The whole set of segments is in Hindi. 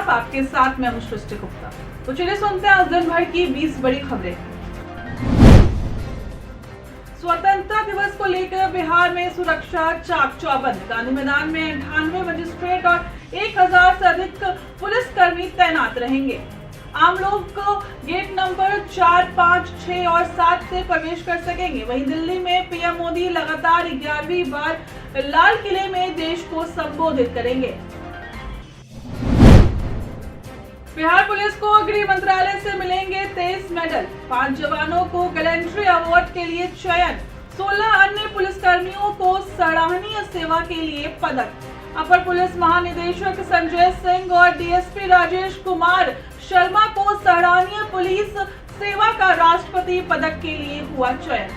आदाब, आपके साथ मैं हूं सृष्टि गुप्ता। तो चलिए सुनते हैं आज दिन भर की 20 बड़ी खबरें। स्वतंत्रता दिवस को लेकर बिहार में सुरक्षा चाक चौबंद। गांधी मैदान में 98 मजिस्ट्रेट और 1000 से अधिक पुलिसकर्मी तैनात रहेंगे। आम लोग को गेट नंबर 4, 5, 6 और 7 से प्रवेश कर सकेंगे। वहीं दिल्ली में पीएम मोदी लगातार 11वीं बार लाल किले में देश को संबोधित करेंगे। बिहार पुलिस को गृह मंत्रालय से मिलेंगे 23 मेडल। 5 जवानों को गैलेंट्री अवार्ड के लिए चयन। 16 अन्य पुलिसकर्मियों को सराहनीय सेवा के लिए पदक। अपर पुलिस महानिदेशक संजय सिंह और डीएसपी राजेश कुमार शर्मा को सराहनीय पुलिस सेवा का राष्ट्रपति पदक के लिए हुआ चयन।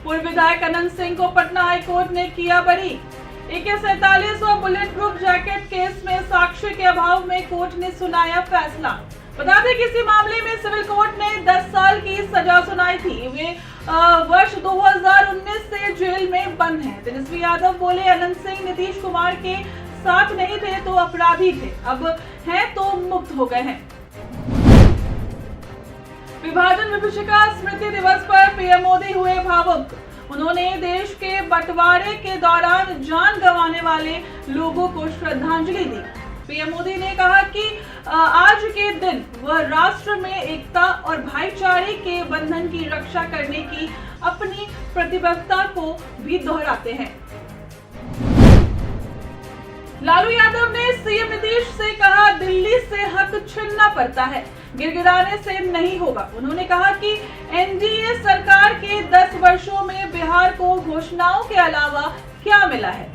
पूर्व विधायक अनंत सिंह को पटना हाईकोर्ट ने किया बरी। AK-47 और बुलेट प्रूफ जैकेट केस में साक्ष्य के अभाव में कोर्ट ने सुनाया फैसला। बता दें कि इसी मामले में सिविल कोर्ट ने 10 साल की सजा सुनाई थी। वे वर्ष 2019 से जेल में बंद हैं। तेजस्वी यादव बोले अनंत सिंह नीतीश कुमार के साथ नहीं थे तो अपराधी थे, अब हैं तो मुक्त हो गए हैं। विभाजन विभीषिका स्मृति दिवस पर पीएम मोदी हुए भावुक। उन्होंने देश के बंटवारे के दौरान जान गंवाने वाले लोगों को श्रद्धांजलि दी। पीएम मोदी ने कहा कि आज के दिन वह राष्ट्र में एकता और भाईचारे के बंधन की रक्षा करने की अपनी प्रतिबद्धता को भी दोहराते हैं। लालू यादव ने सीएम नीतीश से कहा दिल्ली से हक छीनना पड़ता है, गिड़गिड़ाने से नहीं होगा। उन्होंने कहा कि एनडीए सरकार के 10 वर्षों में बिहार को घोषणाओं के अलावा क्या मिला है।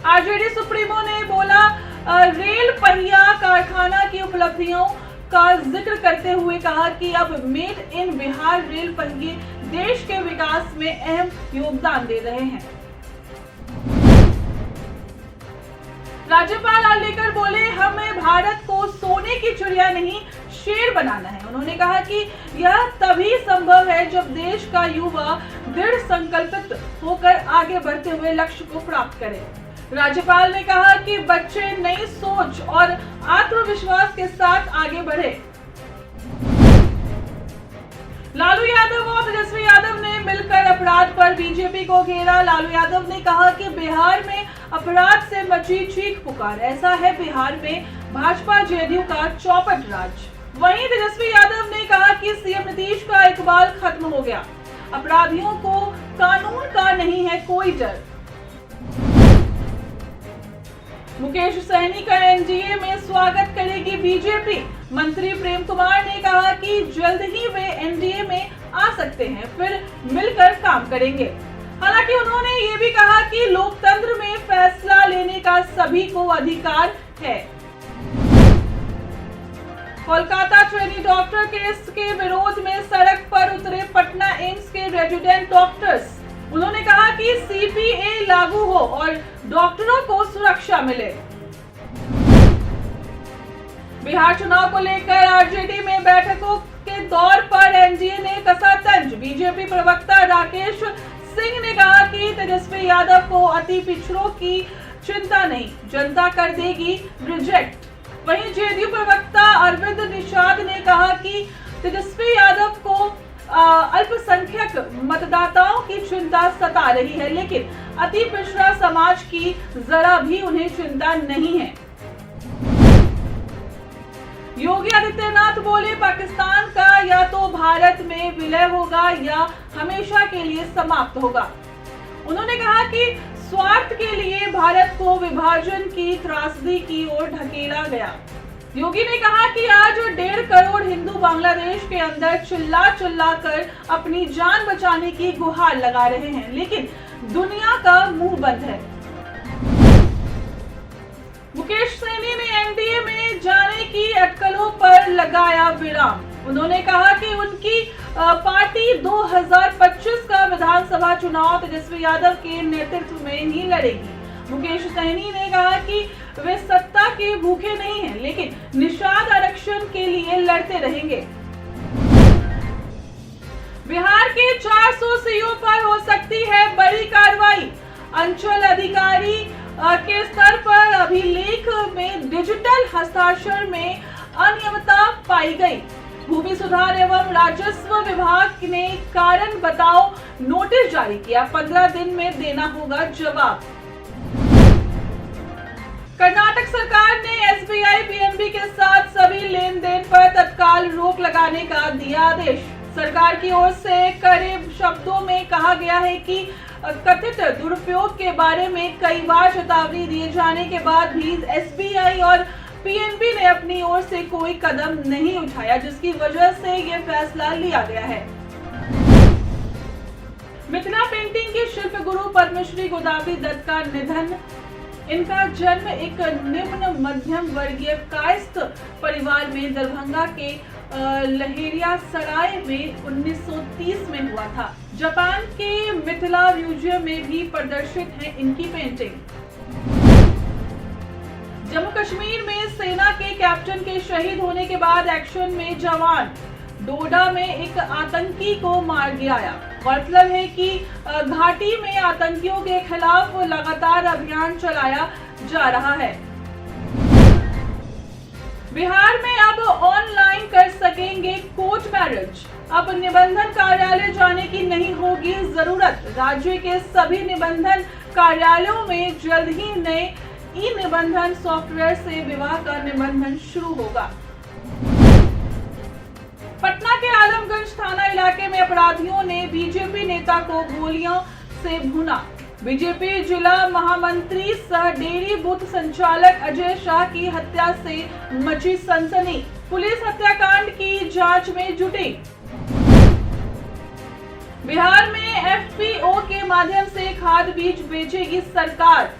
आरजेडी सुप्रीमो ने बोला रेल पहिया कारखाना की उपलब्धियों का जिक्र करते हुए कहा कि अब मेड इन बिहार रेल पहिए देश के विकास में अहम योगदान दे रहे हैं। राज्यपाल आलेकर बोले हमें भारत को सोने की चिड़िया नहीं शेर बनाना है। उन्होंने कहा कि यह तभी संभव है जब देश का युवा दृढ़ संकल्पित होकर आगे बढ़ते हुए लक्ष्य को प्राप्त करे। राज्यपाल ने कहा कि बच्चे नई सोच और आत्मविश्वास के साथ आगे बढ़े। लालू यादव और तेजस्वी यादव ने मिलकर अपराध पर बीजेपी को घेरा। लालू यादव ने कहा कि बिहार में अपराध से मची चीख पुकार, ऐसा है बिहार में भाजपा जेडीयू का चौपट राज। वहीं तेजस्वी यादव ने कहा कि सीएम नीतीश का इकबाल खत्म हो गया, अपराधियों को कानून का नहीं है कोई डर। मुकेश सहनी का एनडीए में स्वागत करेगी बीजेपी। मंत्री प्रेम कुमार ने कहा कि जल्द ही वे एनडीए में आ सकते हैं, फिर मिलकर काम करेंगे। हालांकि उन्होंने ये भी कहा कि लोकतंत्र में फैसला लेने का सभी को अधिकार है। कोलकाता ट्रेनी डॉक्टर केस के विरोध में सड़क पर उतरे पटना एम्स के रेजिडेंट डॉक्टर्स। उन्होंने कहा कि सीपीए लागू हो और डॉक्टरों को सुरक्षा मिले। बिहार चुनाव को लेकर आरजेडी में बैठकों के दौर पर एनडीए ने कसा तंज। बीजेपी प्रवक्ता राकेश सिंह ने कहा कि तेजस्वी यादव को अति पिछड़ों की चिंता नहीं, जनता कर देगी रिजेक्ट। वहीं जेडीयू प्रवक्ता अरविंद निषाद ने कहा कि तेजस्वी यादव को अल्पसंख्यक मतदाताओं की चिंता सता रही है, लेकिन अति पिछड़ा समाज की जरा भी उन्हें चिंता नहीं है। योगी आदित्यनाथ बोले पाकिस्तान का या तो भारत में विलय होगा या हमेशा के लिए समाप्त होगा। उन्होंने कहा कि स्वार्थ के लिए भारत को विभाजन की त्रासदी की ओर ढकेला गया। योगी ने कहा कि आज 1.5 करोड़ हिंदू बांग्लादेश के अंदर चिल्ला कर अपनी जान बचाने की गुहार लगा रहे हैं, लेकिन दुनिया का मुंह बंद है। मुकेश सहनी ने एनडीए में जाने की अटकलों पर लगाया विराम। उन्होंने कहा कि उनकी पार्टी 2025 का विधानसभा चुनाव तेजस्वी यादव के नेतृत्व में ही लड़ेगी। मुकेश सहनी ने कहा कि वे सत्ता के भूखे नहीं हैं, लेकिन निषाद आरक्षण के लिए लड़ते रहेंगे। बिहार के 400 सीओ पर हो सकती है बड़ी कार्रवाई। अंचल अधिकारी के स्तर पर अभिलेख में डिजिटल हस्ताक्षर में अनियमितता पाई गई। भूमि सुधार एवं राजस्व विभाग ने कारण बताओ नोटिस जारी किया, 15 दिन में देना होगा जवाब। कर्नाटक सरकार ने एसबीआई पीएनबी के साथ सभी लेन देन पर तत्काल रोक लगाने का दिया आदेश। सरकार की ओर से कड़े शब्दों में कहा गया है कि कथित दुरुपयोग के बारे में कई बार चेतावनी दिए जाने के बाद भी एसबीआई और पीएनबी ने अपनी ओर से कोई कदम नहीं उठाया, जिसकी वजह से ये फैसला लिया गया है। मिथिला पेंटिंग के शिल्प गुरु पद्मश्री गोदावरी दत्त का निधन। इनका जन्म एक निम्न मध्यम वर्गीय कायस्थ परिवार में दरभंगा के लहेरिया सराय में 1930 में हुआ था। जापान के मिथिला म्यूजियम में भी प्रदर्शित है इनकी पेंटिंग। जम्मू कश्मीर में सेना के कैप्टन के शहीद होने के बाद एक्शन में जवान डोडा में एक आतंकी को मार गिराया। मतलब है कि घाटी में आतंकियों के खिलाफ लगातार अभियान चलाया जा रहा है। बिहार में अब ऑनलाइन कर सकेंगे कोर्ट मैरिज। अब निबंधन कार्यालय जाने की नहीं होगी जरूरत। राज्य के सभी निबंधन कार्यालयों में जल्द ही नए ई निबंधन सॉफ्टवेयर से विवाह का निबंधन शुरू होगा। पटना के आलमगंज थाना इलाके में अपराधियों ने बीजेपी नेता को गोलियों से भूना। बीजेपी जिला महामंत्री सह डेयरी बूथ संचालक अजय शाह की हत्या से मची सनसनी। पुलिस हत्याकांड की जांच में जुटी। बिहार में एफपीओ के माध्यम से खाद बीज बेचेगी सरकार।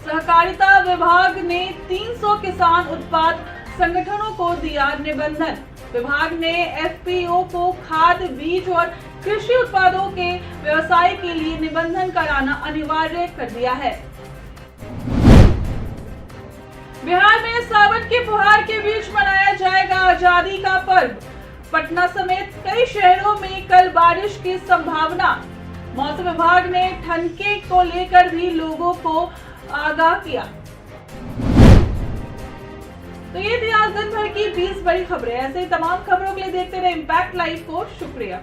सहकारिता विभाग ने 300 किसान उत्पाद संगठनों को दिया निबंधन। विभाग ने एफपीओ को खाद बीज और कृषि उत्पादों के व्यवसाय के लिए निबंधन कराना अनिवार्य कर दिया है। बिहार में सावन की फुहार के बीच मनाया जाएगा आजादी का पर्व। पटना समेत कई शहरों में कल बारिश की संभावना। मौसम विभाग ने ठनके को लेकर भी लोगों को आगाह किया। तो ये थी आज दिन भर की 20 बड़ी खबरें। ऐसे ही तमाम खबरों के लिए देखते रहे इम्पैक्ट लाइव को। शुक्रिया।